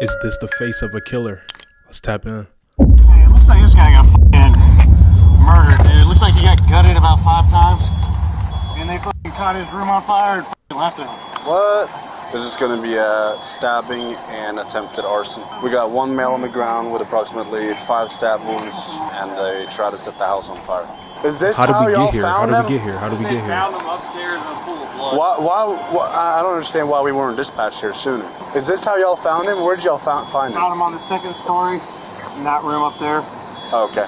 Is this the face of a killer? Let's tap in. Hey, it looks like this guy got fucking murdered, dude. It looks like he got gutted about 5 times. And they fucking caught his room on fire and fucking left it. What? This is going to be a stabbing and attempted arson. We got one male on the ground with approximately 5 stab wounds, and they tried to set the house on fire. Is this how did we y'all get here? found How them? did we get here? How did we get here? Found him upstairs in a pool of blood. Why, I don't understand why we weren't dispatched here sooner. Is this how y'all found him? Where did y'all find him? Found him on the 2nd story in that room up there. Okay.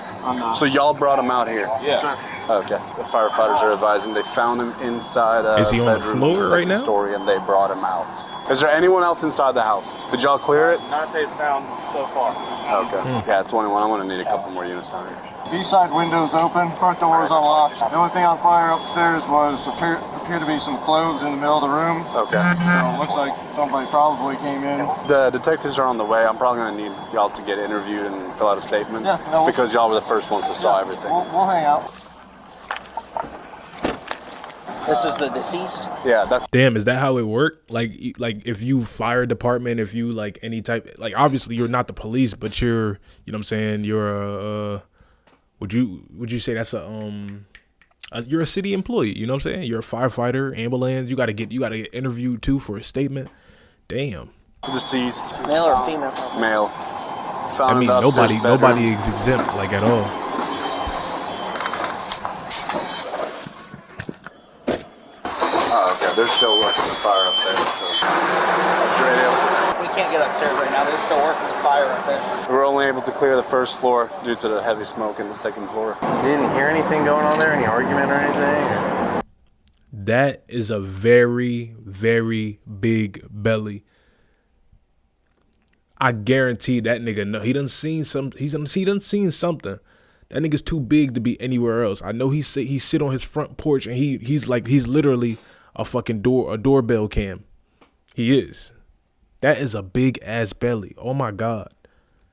So y'all brought him out here? Yeah. Sure. Okay. The firefighters are advising they found him inside a Is he on the floor right now? Story, and they brought him out. Is there anyone else inside the house? Did y'all clear it? Not they found so far. Okay. Yeah, 21. I'm gonna need a couple more units down here. B-side window's open, front door is unlocked. The only thing on fire upstairs was appear to be some clothes in the middle of the room. Okay. So it looks like somebody probably came in. The detectives are on the way. I'm probably gonna need y'all to get interviewed and fill out a statement. Yeah, no, because y'all were the first ones that saw everything. We'll hang out. This is the deceased? Yeah, that's... Damn, is that how it worked? Like if you fire department, if you like any type, like obviously you're not the police, but you're, you know what I'm saying, you're a, would you say that's you're a city employee, you know what I'm saying? You're a firefighter, ambulance, you gotta get interviewed too for a statement. Damn. Deceased. Male or female? Male. Found I mean, nobody is exempt, like, at all. Oh, okay. They're still working the fire up there, so... That's your radio. We can't get upstairs right now. They're still working the fire up there. We're only able to clear the first floor due to the heavy smoke in the 2nd floor. You didn't hear anything going on there? Any argument or anything? That is a very, very big belly. I guarantee that nigga know. He done seen something. That nigga's too big to be anywhere else. I know he sit on his front porch and he's literally a fucking doorbell cam. He is. That is a big ass belly. Oh my God.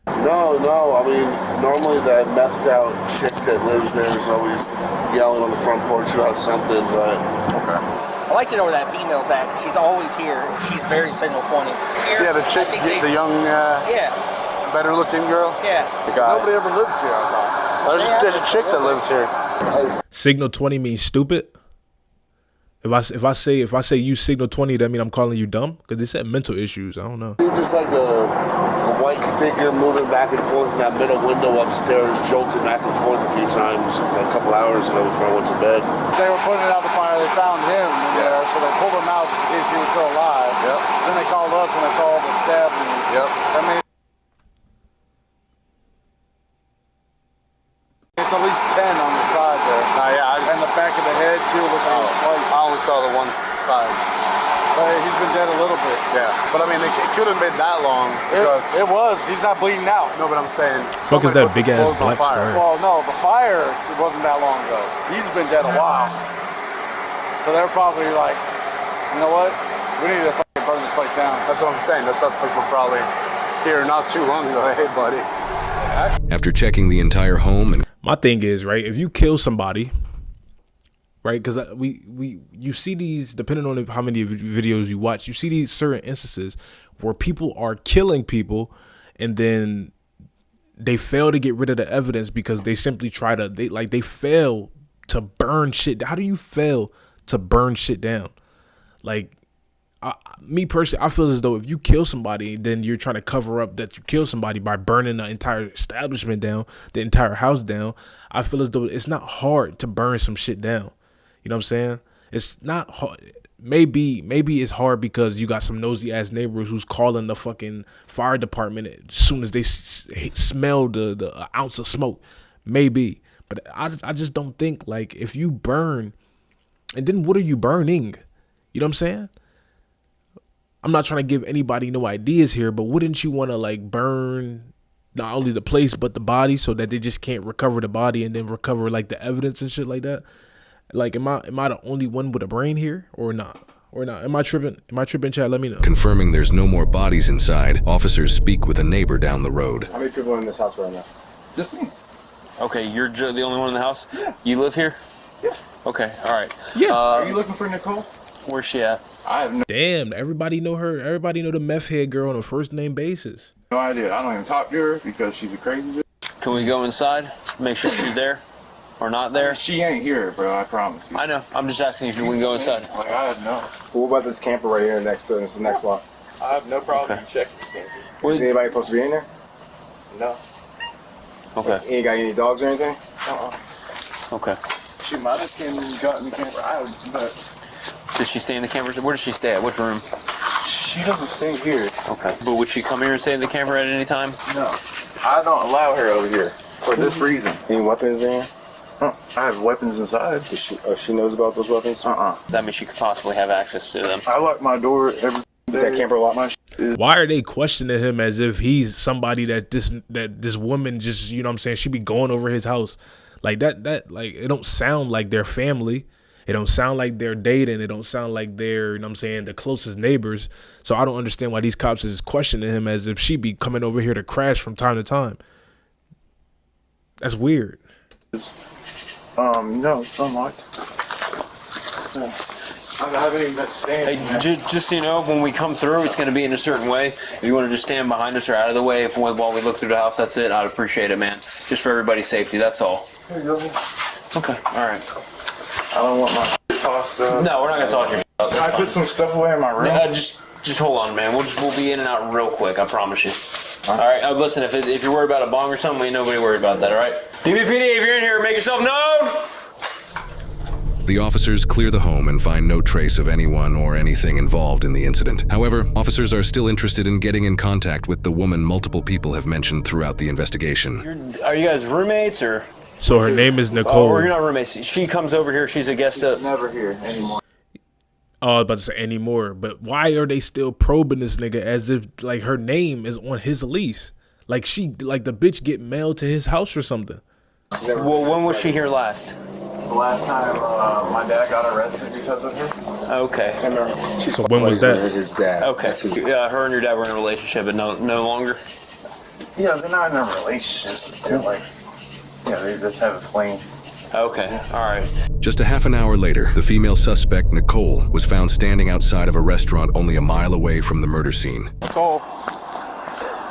No. I mean, normally that methed out chick that lives there is always yelling on the front porch about something, but okay. I'd like to know where that female's at. She's always here. She's very signal pointing. Yeah, the chick, the young, better looking girl. Yeah. The guy. Nobody ever lives here, I thought. There's a chick that lives here. Signal 20 means stupid. If I say you signal 20, that mean I'm calling you dumb? Because they said mental issues. I don't know. Just like a white figure moving back and forth in that middle window upstairs, jolting back and forth a few times a couple hours ago before I went to bed. They were putting it out the fire. They found him in there, so they pulled him out just in case he was still alive. Yep. Then they called us when they saw all the stabbing. Yep. I mean, it's at least 10 on the side there. And the back of the head too looks like it's sliced. I only saw the one side. But he's been dead a little bit. Yeah, but I mean, it couldn't have been that long. It was. He's not bleeding out. No, but I'm saying. Fuck is that big ass black square? Well, no, the fire wasn't that long ago. He's been dead a while. So they're probably like, you know what? We need to fucking burn this place down. That's what I'm saying. The suspects were probably here not too long ago. Hey, buddy. After checking the entire home and My thing is, right, if you kill somebody, right, because you see these, depending on how many videos you watch, you see these certain instances where people are killing people and then they fail to get rid of the evidence because they simply they fail to burn shit. How do you fail to burn shit down? Like, me personally, I feel as though if you kill somebody, then you're trying to cover up that you killed somebody by burning the entire establishment down, the entire house down. I feel as though it's not hard to burn some shit down. You know what I'm saying? It's not hard. Maybe it's hard because you got some nosy ass neighbors who's calling the fucking fire department as soon as they smell the ounce of smoke. Maybe, but I just don't think, like, if you burn, and then what are you burning? You know what I'm saying? I'm not trying to give anybody no ideas here, but wouldn't you want to, like, burn not only the place but the body so that they just can't recover the body and then recover, like, the evidence and shit like that? Like, am I the only one with a brain here or not? Or not? Am I tripping? Chat? Let me know. confirming there's no more bodies inside, officers speak with a neighbor down the road. How many people are in this house right now? Just me. Okay, you're the only one in the house? Yeah. You live here? Yeah. Okay, all right. Yeah. Are you looking for Nicole? Where's she at? I have Damn, everybody know her. Everybody know the Methhead girl on a first name basis. no idea. I don't even talk to her because she's a crazy bitch. Can we go inside? Make sure she's there or not there? She ain't here, bro. I promise you. I know. I'm just asking if we can go inside. Like, I have no. What about this camper right here next to this next lot? I have no problem Okay. checking this camper. Wait. Is anybody supposed to be in there? No. Okay. You ain't got any dogs or anything? Okay. She might have came and got in the camper. But Does she stay in the camper? Where does she stay at? Which room? she doesn't stay here. Okay. But would she come here and stay in the camper at any time? No. I don't allow her over here for this reason. Any weapons in here? I have weapons inside. She knows about those weapons? That means she could possibly have access to them. I lock my door every Is that camper locked? My is Why are they questioning him as if he's somebody that this woman just, you know what I'm saying, she be going over his house? Like that like it don't sound like they're family. It don't sound like they're dating. It don't sound like they're, you know what I'm saying, the closest neighbors. So I don't understand why these cops is questioning him as if she be coming over here to crash from time to time. That's weird. no, it's unlocked. I haven't even been Hey, staying. just so you know, when we come through, it's going to be in a certain way. If you want to just stand behind us or out of the way while we look through the house, that's it. I'd appreciate it, man. Just for everybody's safety, that's all. Here you go. Okay, all right. I don't want my tossed up. No, we're not going to talk your shit out. Can I That's put fine. some stuff away in my room? Just hold on, man. We'll be in and out real quick. I promise you. All right. Listen, if you're worried about a bong or something, ain't nobody worried about that. All right. DBPD, if you're in here, make yourself known. The officers clear the home and find no trace of anyone or anything involved in the incident. However, officers are still interested in getting in contact with the woman multiple people have mentioned throughout the investigation. Are you guys roommates or? So her name is Oh, Nicole. you're not roommates. She comes over here. She's a guest. Never here anymore. Oh, I was about to say anymore, but why are they still probing this nigga as if like her name is on his lease? Like the bitch get mailed to his house or something. Well, when was she here last? The last time my dad got arrested because of her. Okay. So when was that? His dad. Okay. Yeah, her and your dad were in a relationship, but no longer. Yeah, they're not in a relationship. They're like, yeah, they just have a flame. Okay. All right. Just a half an hour later, the female suspect, Nicole, was found standing outside of a restaurant only a mile away from the murder scene. Nicole,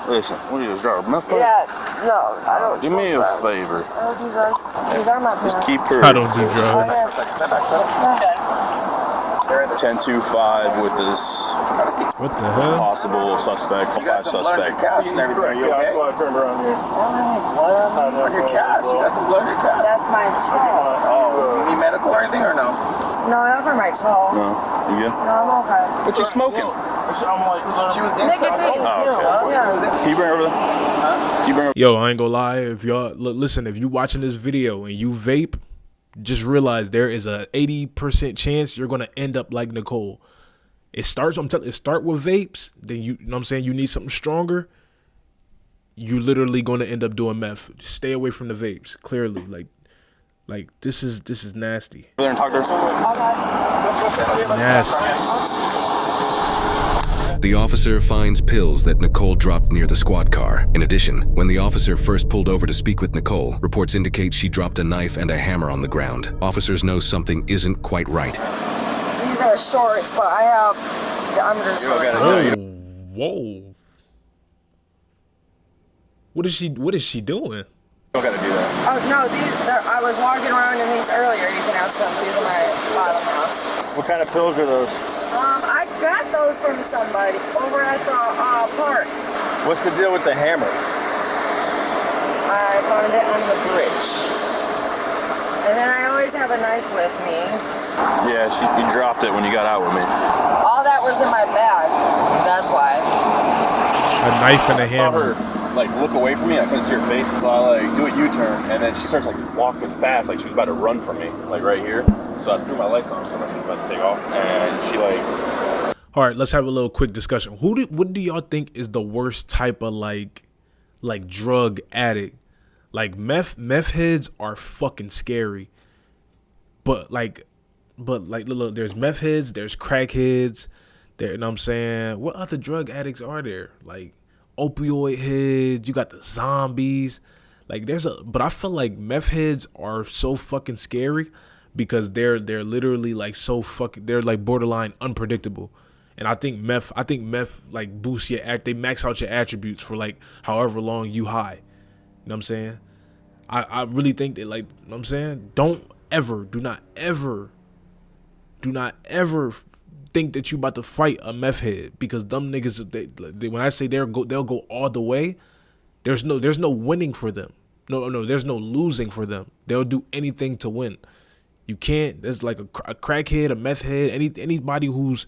listen, what are you, drive a meth pipe? Yeah, no, I don't. Do me a smoke drugs. favor. I don't do drugs. These are my Just pants. keep her I don't do Oh, drugs. yeah. 10-2-5 with this What the hell? possible suspect, You got some blood in your calves and everything. You okay? That's why I turned around here. On your calves. You got some blood in your calves. That's my toe. Oh, do you need medical or anything or no? No, not for my toe. No, you good? No, I'm okay. What you smoking? I'm like, She was in Nicotine. Oh, okay. Yeah. Can you bring her over there? Can you bring her? Yo, I ain't gonna lie. If y'all listen, if you watching this video and you vape, just realize there is a 80% chance you're gonna end up like Nicole. It starts. It start with vapes. Then you know what I'm saying. You need something stronger. You literally gonna end up doing meth. Just stay away from the vapes. Clearly, like this is nasty. Over there and talk to her. Nasty. The officer finds pills that Nicole dropped near the squad car. In addition, when the officer first pulled over to speak with Nicole, reports indicate she dropped a knife and a hammer on the ground. Officers know something isn't quite right. These are shorts, but I have. I'm just. Whoa. What is she doing? You don't gotta do that. Oh no, I was walking around in these earlier. You can ask them. These are my bottom half. What kind of pills are those? I got those from somebody over at the park. What's the deal with the hammer? I found it on the bridge. And then I always have a knife with me. Yeah, you dropped it when you got out with me. All that was in my bag. That's why. A knife and a I saw hammer. her like look away from me. I couldn't see her face, so I like do a U-turn, and then she starts like walking fast, like she was about to run from me, like right here. So I threw my lights on, so she was about to take off, and she like. All right, let's have a little quick discussion. What do y'all think is the worst type of like drug addict? Like meth heads are fucking scary. But look, there's meth heads, there's crack heads, there, you know what I'm saying? What other drug addicts are there? Like opioid heads, you got the zombies. Like but I feel like meth heads are so fucking scary because they're literally like so fucking, they're like borderline unpredictable. And I think meth like boosts they max out your attributes for like however long you high. You know what I'm saying? I really think that, like, you know what I'm saying? Do not ever think that you about to fight a meth head, because them niggas, they when I say they'll go all the way, there's no winning for them. No, there's no losing for them. They'll do anything to win. You can't. There's like a crackhead, a meth head, anybody who's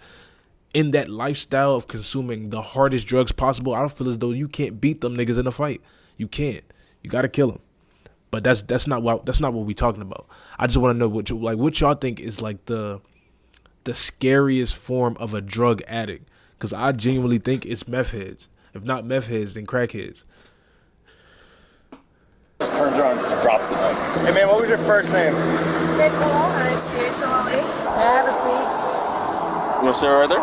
in that lifestyle of consuming the hardest drugs possible. I don't feel as though you can't beat them niggas in a fight. You can't. You gotta kill them. But that's not what we talking about. I just want to know what y'all think is like the scariest form of a drug addict, because I genuinely think it's meth heads. If not meth heads, then crackheads. Just turns around and just drops the knife. Hey man, what was your first name? Nicole, nice to meet you, Molly. Have a seat. You want to sit right there?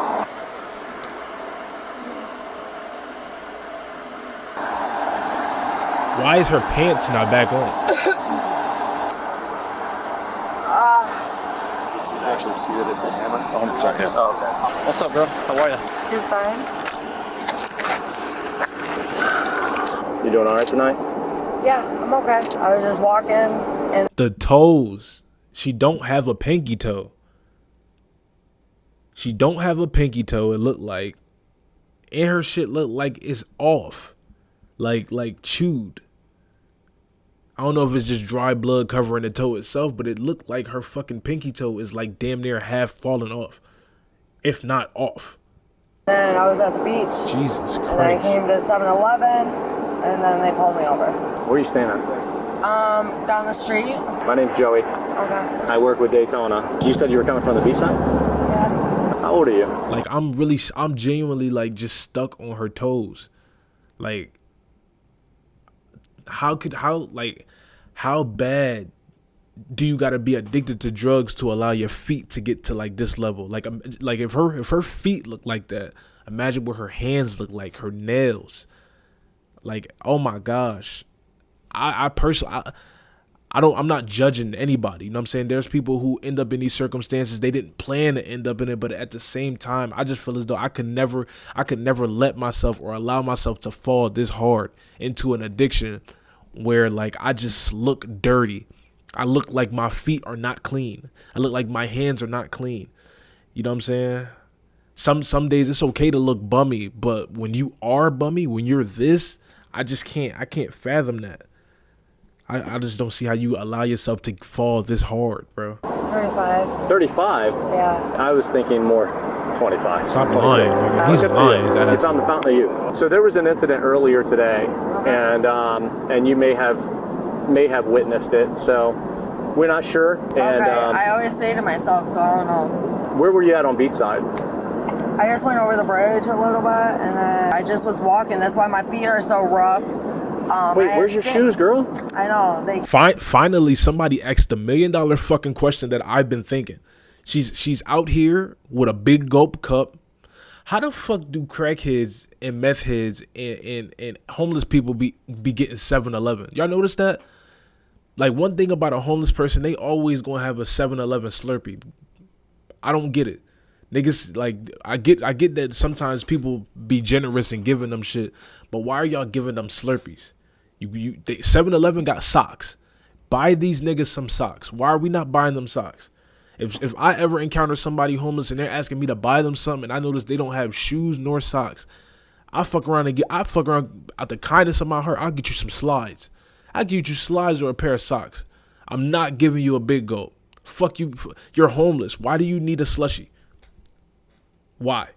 Why is her pants not back on? You can actually see that it's a hammer. 100% yeah. Oh, okay. What's up, girl? How are you? Just fine. You doing all right tonight? Yeah, I'm okay. I was just walking and The toes. She don't have a pinky toe. She don't have a pinky toe, it looked like. And her shit look like it's off. Like chewed. I don't know if it's just dry blood covering the toe itself, but it looked like her fucking pinky toe is like damn near half falling off, if not off. then I was at the beach. Jesus And then I Christ. came to 7-Eleven, and then they pulled me over. Where are you staying at? Down the street. My name's Joey. Okay. I work with Daytona. You said you were coming from the beach side? Yeah. How old are you? Like I'm genuinely like just stuck on her toes. Like how bad do you gotta be addicted to drugs to allow your feet to get to like this level? Like if her feet look like that, imagine what her hands look like, her nails. Like, oh my gosh. I personally, I'm not judging anybody. You know what I'm saying? There's people who end up in these circumstances. They didn't plan to end up in it, but at the same time, I just feel as though I could never let myself or allow myself to fall this hard into an addiction where like I just look dirty. I look like my feet are not clean. I look like my hands are not clean. You know what I'm saying? Some days it's okay to look bummy, but when you are bummy, when you're this, I can't fathom that. I just don't see how you allow yourself to fall this hard, bro. 35. 35? Yeah. I was thinking more 25. Stop lying. He's lying. You found the fountain of youth. So there was an incident earlier today, and you may have witnessed it. So we're not sure. And Okay. I always say to myself, so I don't know. where were you at on Beachside? I just went over the bridge a little bit, and then I just was walking. That's why my feet are so rough. Wait, where's your shoes, girl? I know. Finally, somebody asked the $1 million fucking question that I've been thinking. She's out here with a big gulp cup. How the fuck do crackheads and meth heads and homeless people be getting 7-Eleven? Y'all notice that? Like, one thing about a homeless person, they always gonna have a 7-Eleven Slurpee. I don't get it. Niggas, like, I get that sometimes people be generous in giving them shit, but why are y'all giving them Slurpees? 7-Eleven got socks. Buy these niggas some socks. Why are we not buying them socks? If I ever encounter somebody homeless and they're asking me to buy them something and I notice they don't have shoes nor socks, I fuck around out the kindness of my heart, I'll get you some slides. I'll get you slides or a pair of socks. I'm not giving you a big gulp. Fuck you. You're homeless. Why do you need a slushie? Why?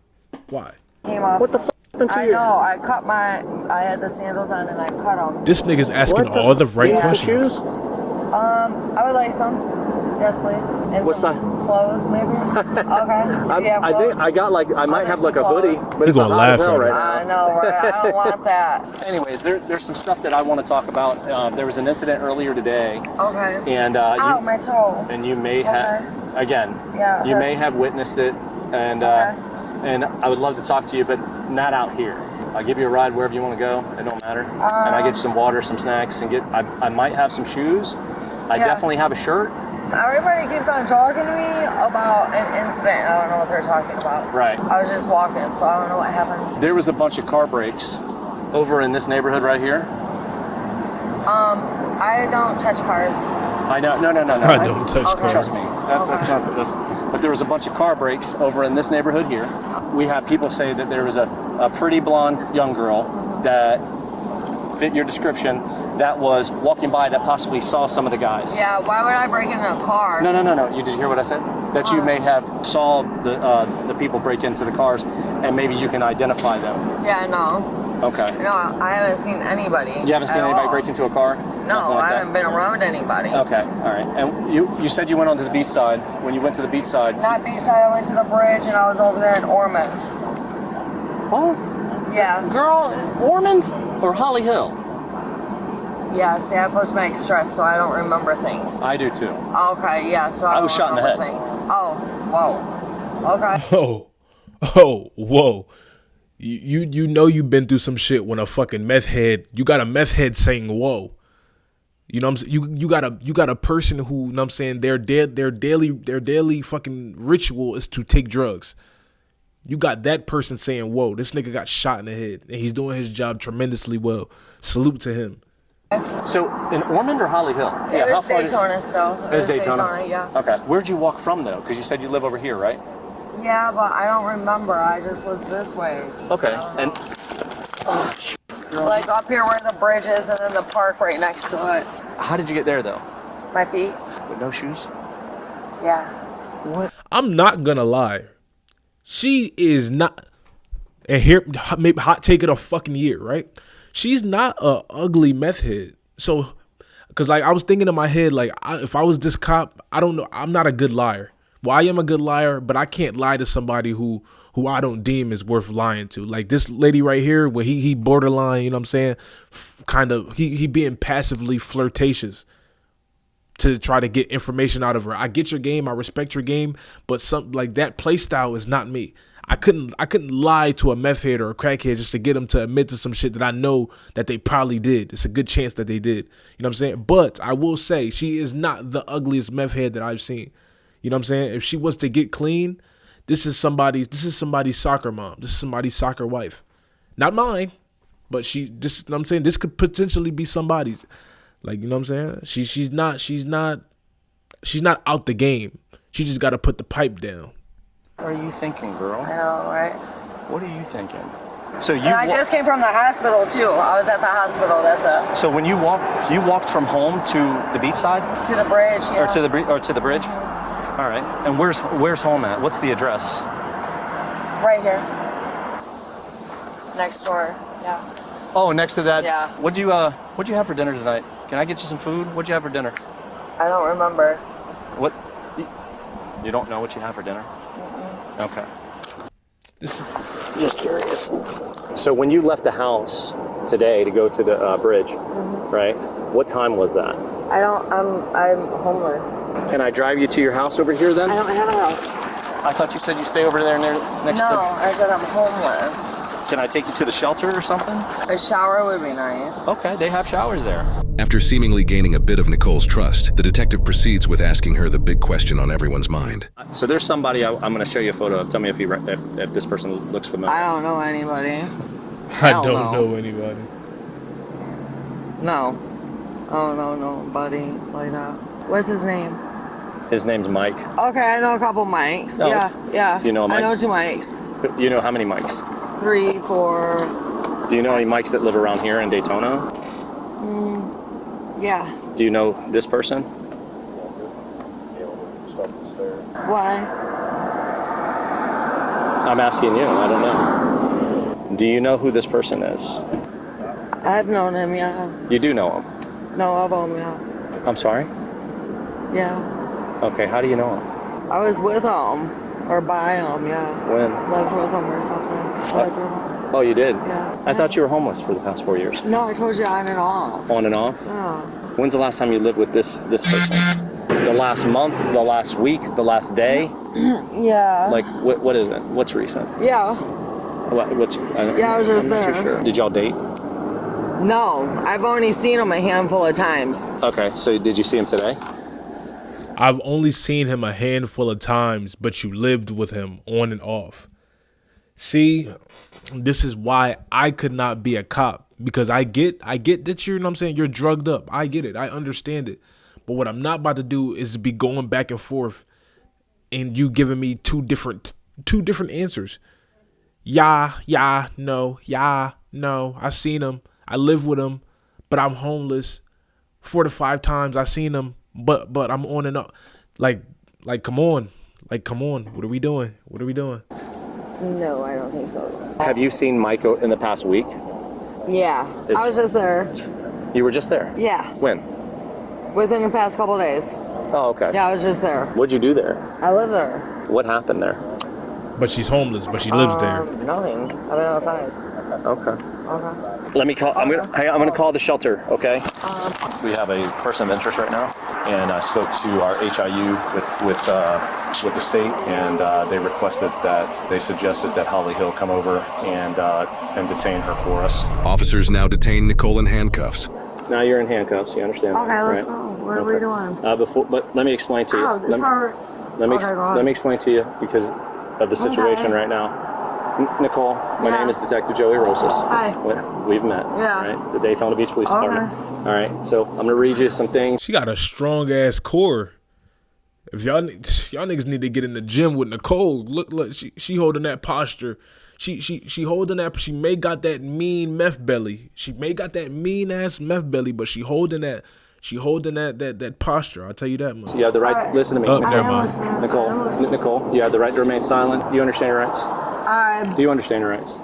Came off. What the fuck happened to I you? know. I had the sandals on and I cut them. This nigga's asking all the right questions. Shoes? I would like some. Yes, please. And What some size? clothes, maybe. Okay. Do you have I think clothes? I got I might have like a hoodie, but He it's hot gonna as laugh hell at right me. now. I know, right? I don't want that. Anyways, there's some stuff that I want to talk about. There was an incident earlier today, Okay. and Ow, my toe. you may have Yeah, you it may hurts. have witnessed it, and and I would love to talk to you, but not out here. I'll give you a ride wherever you want to go. It don't matter. And I get you some water, some snacks, and I might have some shoes. I definitely have a shirt. Everybody keeps on talking to me about an incident. I don't know what they're talking about. Right. I was just walking, so I don't know what happened. There was a bunch of car breaks over in this neighborhood right here. I don't touch cars. I know. No. I don't touch cars. Trust me. That's not. But there was a bunch of car breaks over in this neighborhood here. We have people say that there was a pretty blonde young girl that fit your description that was walking by that possibly saw some of the guys. Yeah, why would I break into a car? No. You did hear what I said? That you may have saw the people break into the cars, and maybe you can identify them. Yeah, no. Okay. No, I haven't seen anybody. You haven't seen anybody break into a car? No, I haven't been around anybody. Okay, all right. And you said you went onto the beach side. When you went to the beach side... Not beach side, I went to the bridge and I was over there in Ormond. Oh? Yeah. Girl, Ormond or Holly Hill? Yeah, see, I post my stress, so I don't remember things. I do too. Okay, yeah, so I was shot in the head. Things. Oh, whoa. Okay. Oh, whoa. You know you've been through some shit when a fucking meth head, you got a meth head saying whoa. You know what I'm saying? You got a person who, you know what I'm saying, their daily fucking ritual is to take drugs. You got that person saying whoa, this nigga got shot in the head and he's doing his job tremendously well. Salute to him. So in Ormond or Holly Hill? It was Daytona still. It was Daytona? Yeah. Okay. Where'd you walk from though? Because you said you live over here, right? Yeah, but I don't remember. I just was this way. Okay. And like up here where the bridge is and then the park right next to it. how did you get there though? My feet. With no shoes? Yeah. What? I'm not gonna lie. She is not, and here, maybe hot take it a fucking year, right? She's not a ugly meth head. So, cause like I was thinking in my head, like if I was this cop, I don't know. I'm not a good liar. Well, I am a good liar, but I can't lie to somebody who I don't deem is worth lying to. Like this lady right here, where he borderline, you know what I'm saying? Kind of, he being passively flirtatious to try to get information out of her. I get your game, I respect your game, but something like that play style is not me. I couldn't lie to a meth head or a crackhead just to get them to admit to some shit that I know that they probably did. It's a good chance that they did. You know what I'm saying? But I will say she is not the ugliest meth head that I've seen. You know what I'm saying? If she was to get clean, this is somebody's soccer mom. This is somebody's soccer wife. Not mine, but you know what I'm saying? This could potentially be somebody's. Like, you know what I'm saying? She's not out the game. She just got to put the pipe down. What are you thinking, girl? I know, right? What are you thinking? So And I just came from the hospital too. I was at the hospital. That's it. So when you walked from home to the beach side? To the bridge, yeah. Or to the bridge? All right. And where's home at? What's the address? Right here. Next door. Yeah. Oh, next to that. Yeah. What'd you have for dinner tonight? Can I get you some food? What'd you have for dinner? I don't remember. What? You don't know what you have for dinner? Okay. Just curious. So when you left the house today to go to the bridge, right? What time was that? I'm homeless. Can I drive you to your house over here then? I don't have a house. I thought you said you stay over there next to No, I said I'm homeless. Can I take you to the shelter or something? A shower would be nice. Okay, they have showers there. After seemingly gaining a bit of Nicole's trust, the detective proceeds with asking her the big question on everyone's mind. So there's somebody I'm going to show you a photo of. Tell me if this person looks familiar. I don't know anybody. I don't know anybody. No. I don't know nobody like that. What's his name? His name's Mike. Okay, I know a couple Mikes. Oh. Yeah. You know Mike? I know 2 Mikes. You know how many Mikes? 3, 4. Do you know any Mikes that live around here in Daytona? Yeah. Do you know this person? Why? I'm asking you. I don't know. Do you know who this person is? I've known him, yeah. You do know him? No, of him, yeah. I'm sorry? Yeah. Okay, how do you know him? I was with him, or by him, yeah. When? Lived with him or something. Lived with him. Oh, you did? Yeah. I thought you were homeless for the past 4 years. No, I told you on and off. On and off? Yeah. When's the last time you lived with this person? The last month, the last week, the last day? Yeah. Like, what is it? What's recent? Yeah. I was just I'm not there. too sure. Did y'all date? No, I've only seen him a handful of times. Okay, so did you see him today? I've only seen him a handful of times, but you lived with him on and off. See, this is why I could not be a cop, because I get that you're, you know what I'm saying, you're drugged up. I get it. I understand it. But what I'm not about to do is be going back and forth and you giving me two different answers. Yeah, no. I've seen him. I live with him, but I'm homeless. 4 to 5 times I've seen him, but I'm on and up. Like come on. What are we doing? No, I don't think so. Have you seen Mike in the past week? Yeah, I was just there. You were just there? Yeah. When? Within the past couple of days. Oh, okay. Yeah, I was just there. What'd you do there? I live there. What happened there? But she's homeless, but she lives there. Nothing. I've been outside. Okay. Okay. Let me call. I'm gonna call the shelter. Okay. We have a person of interest right now, and I spoke to our HIU with the state, and they requested that they suggested that Holly Hill come over and detain her for us. Officers now detain Nicole in handcuffs. Now you're in handcuffs. You understand? Okay, let's right? go. What are we doing? But let me explain to you. Ow, this hurts. Let me explain to you because of the situation right now. Nicole, my name is Detective Joey Rosas. Hi. We've met. Yeah. Right? The Daytona Beach Police Department. All right. So I'm gonna read you some things. She got a strong ass core. If y'all niggas need to get in the gym with Nicole, look, she holding that posture. She holding that. She may got that mean meth belly. She may got that mean ass meth belly, but she holding that. She holding that posture. I'll tell you that much. So you have the right. Listen to me. Oh, never mind. Nicole, you have the right to remain silent. Do you understand your rights? Do you understand your rights?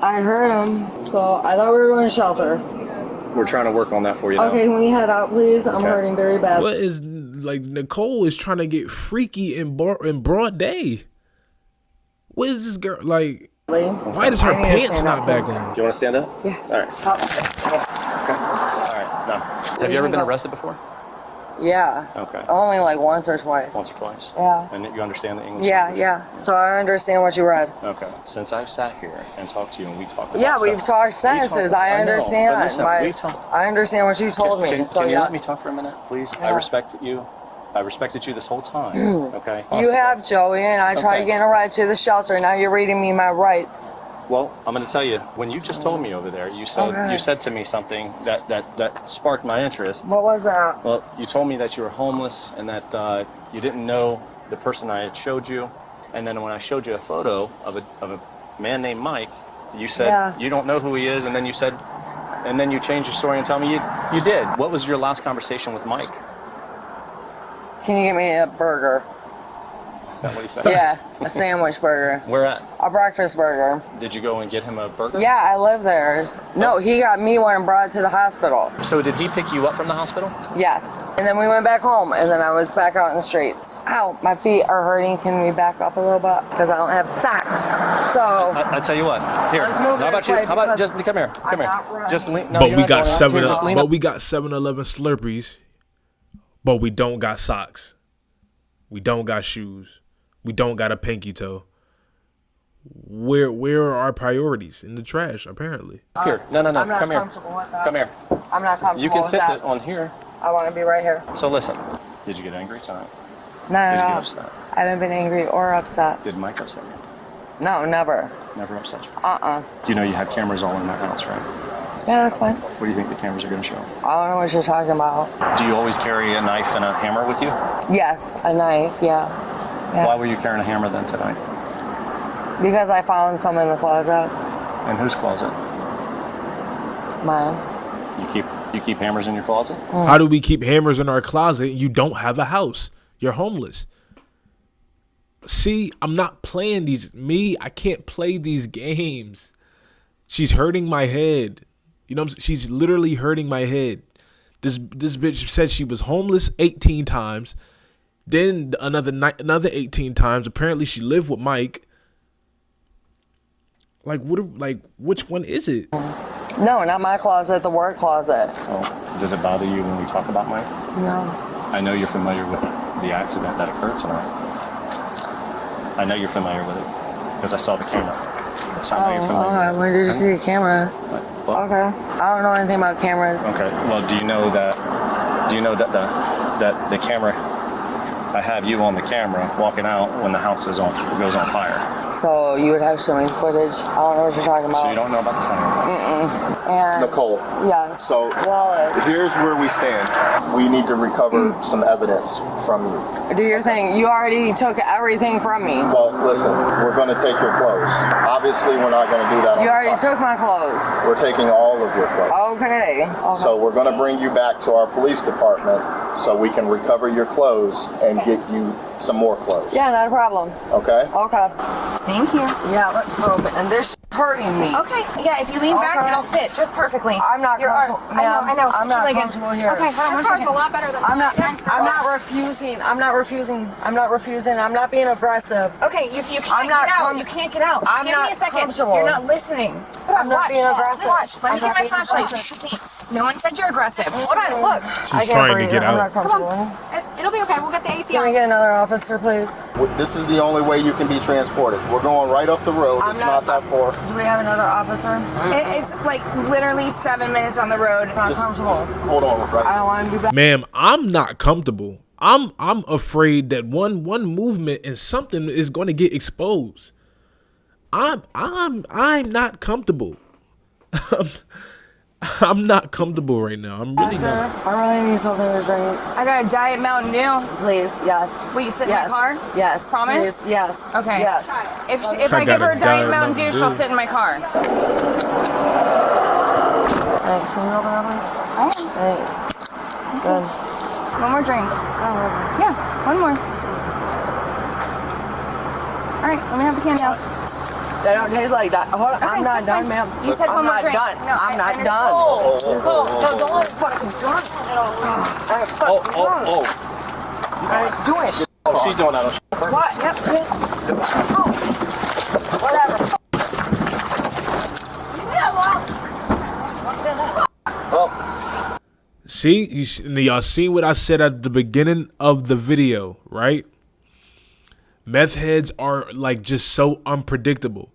I heard him, so I thought we were going to shelter. We're trying to work on that for you. Okay, can we head out, please? I'm hurting very bad. What is, like, Nicole is trying to get freaky in broad day. What is this girl, like, why does her pants not back on? Do you want to stand up? Yeah. All right. Okay. All right. Now, have you ever been arrested before? Yeah. Okay. Only like once or twice. Once or twice? Yeah. And you understand the English? Yeah. So I understand what you read. Okay. Since I've sat here and talked to you and we talked about Yeah, stuff, we've talked sentences. I understand. I understand what you told me. Can you let me talk for a minute, please? Yeah. I respected you this whole time. Okay. You have, Joey, and I tried getting a ride to the shelter. Now you're reading me my rights. Well, I'm going to tell you. When you just told me over there, you said to me something that sparked my interest. What was that? Well, you told me that you were homeless and that you didn't know the person I had showed you. And then when I showed you a photo of a man named Mike, you said you don't know who he is. And then you said, and then you changed your story and tell me you did. What was your last conversation with Mike? Can you get me a burger? Is that what he said? Yeah, a sandwich burger. Where at? A breakfast burger. Did you go and get him a burger? Yeah, I live there. No, he got me one and brought it to the hospital. So did he pick you up from the hospital? Yes. And then we went back home, and then I was back out in the streets. Ow, my feet are hurting. Can we back up a little bit? Because I don't have socks. So. I tell you what. Here. Let's move how about this you? way How about just come here? Come here. Just lean. No, but we got 7-Eleven Slurpees, but we don't got socks. We don't got shoes. We don't got a pinky toe. Where are our priorities? In the trash, apparently. Here, no. I'm not Come here. comfortable with that. Come here. I'm not comfortable You can with sit that. on here. I want to be right here. So listen. Did you get angry tonight? No, no, Did you no. get upset? I haven't been angry or upset. Did Mike upset you? No, never. Never upset you? Do You know you have cameras all in that house, right? Yeah, that's fine. What do you think the cameras are going to show? I don't know what you're talking about. Do you always carry a knife and a hammer with you? Yes, a knife, yeah. Why were you carrying a hammer then tonight? Because I found some in the closet. In whose closet? Mine. You keep hammers in your closet? How do we keep hammers in our closet? You don't have a house. You're homeless. See, I'm not playing these. I can't play these games. She's hurting my head. You know what I'm saying? She's literally hurting my head. This bitch said she was homeless 18 times. Then another 18 times. Apparently she lived with Mike. Which one is it? No, not my closet, the work closet. Oh, does it bother you when we talk about Mike? No. I know you're familiar with the accident that occurred tonight. I know you're familiar with it because I saw the camera. So I know you're familiar with it. When did you see the camera? What? Okay. I don't know anything about cameras. Okay. Well, do you know that that the camera, I have you on the camera walking out when the house goes on fire. So you would have showing footage. I don't know what you're talking about. So you don't know about the fire? And Nicole. yes. So Wallace, here's where we stand. We need to recover some evidence from you. do your thing. You already took everything from me. Well, listen, we're going to take your clothes. Obviously, we're not going to do that on You the already side. took my clothes. We're taking all of your clothes. Okay. So we're going to bring you back to our police department so we can recover your clothes and get you some more clothes. Yeah, not a problem. Okay? Okay. Thank you. Yeah, let's go. And this is hurting me. Okay, yeah, if you lean back, Okay. it'll fit just perfectly. I'm not comfortable. I know. I'm not Should I get- comfortable here. Okay, hold on one second. a lot better than I'm not refusing. I'm not refusing. I'm not being aggressive. Okay, you can't I'm not get out. com- You can't get out. I'm Give not me a second. comfortable. You're not listening. I'm not being aggressive. Watch. Let me I'm get not my being flashlight. aggressive. See, no one said you're aggressive. Hold on, look. I can't trying to breathe. get I'm out. not comfortable. It'll be okay. We'll get the AC Can we on. get another officer, please? This is the only way you can be transported. We're going right up the road. It's not that far. Do we have another officer? It's like literally 7 minutes on the road. Not comfortable. Just hold on, right? I don't want to be back. Ma'am, I'm not comfortable. I'm afraid that one movement and something is going to get exposed. I'm not comfortable. I'm not comfortable right now. I'm really not. I really need something to drink. I got a Diet Mountain Dew. Please, yes. Will you sit Yes. in my car? Yes. Promise? Please, yes. Okay. Yes. If I give her a Diet Mountain Dew, she'll Dew. sit in my car. Thanks. Can you open that, please? Thanks. Good. One more drink. Yeah, one more. All right, let me have the candy out. They don't taste like that. Hold on. Okay, I'm not that's done, fine. ma'am. You said I'm one more not drink. done. No, I'm not I done. Nicole, don't let it fucking done. I ain't doing shit. Oh, she's doing that. What? Yep. Whatever. See, y'all seen what I said at the beginning of the video, right? Meth heads are like just so unpredictable.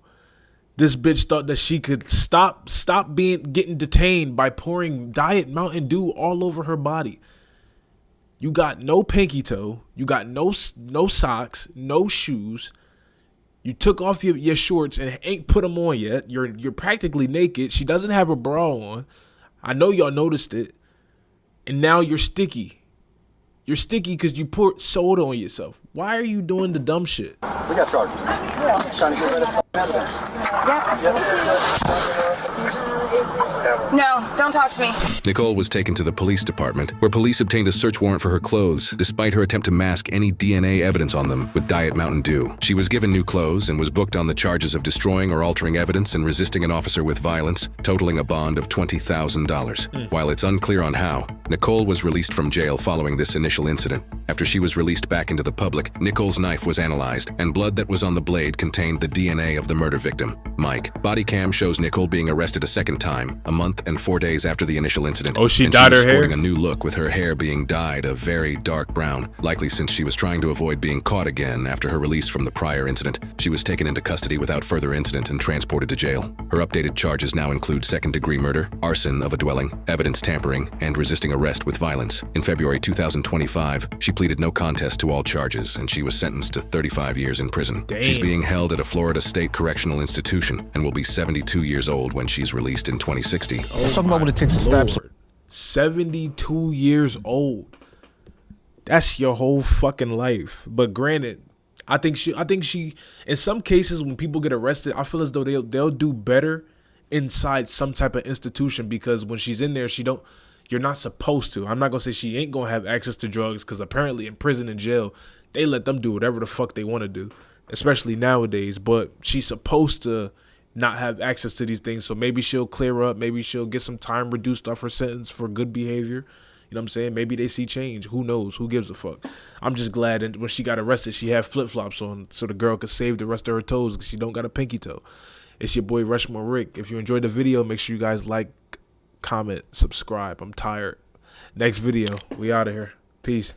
This bitch thought that she could stop getting detained by pouring Diet Mountain Dew all over her body. You got no pinky toe. You got no socks, no shoes. You took off your shorts and ain't put them on yet. You're practically naked. She doesn't have a bra on. I know y'all noticed it. And now you're sticky. You're sticky because you poured soda on yourself. Why are you doing the dumb shit? We got charges. Trying to get rid of evidence. No, don't talk to me. Nicole was taken to the police department, where police obtained a search warrant for her clothes, despite her attempt to mask any DNA evidence on them with Diet Mountain Dew. She was given new clothes and was booked on the charges of destroying or altering evidence and resisting an officer with violence, totaling a bond of $20,000. While it's unclear on how, Nicole was released from jail following this initial incident. After she was released back into the public, Nicole's knife was analyzed, and blood that was on the blade contained the DNA of the murder victim, Mike. Body cam shows Nicole being arrested a second time, a month and 4 days after the initial incident. Oh, she and dyed she was her hair? sporting a new look with her hair being dyed a very dark brown, likely since she was trying to avoid being caught again after her release from the prior incident. She was taken into custody without further incident and transported to jail. Her updated charges now include second-degree murder, arson of a dwelling, evidence tampering, and resisting arrest with violence. In February 2025, she pleaded no contest to all charges, and she was sentenced to 35 years in prison. Damn. She's being held at a Florida State Correctional Institution and will be 72 years old when she's released in 2060. Let's talk about what it takes to stop. 72 years old. That's your whole fucking life. But granted, I think she in some cases when people get arrested, I feel as though they'll do better inside some type of institution, because when she's in there, you're not supposed to. I'm not gonna say she ain't gonna have access to drugs, because apparently in prison and jail, they let them do whatever the fuck they want to do, especially nowadays. But she's supposed to not have access to these things, so maybe she'll clear up. Maybe she'll get some time reduced off her sentence for good behavior. You know what I'm saying? Maybe they see change. Who knows? Who gives a fuck? I'm just glad that when she got arrested, she had flip-flops on so the girl could save the rest of her toes because she don't got a pinky toe. It's your boy Rushmore Rick. If you enjoyed the video, make sure you guys like, comment, subscribe. I'm tired. Next video. We out of here. Peace.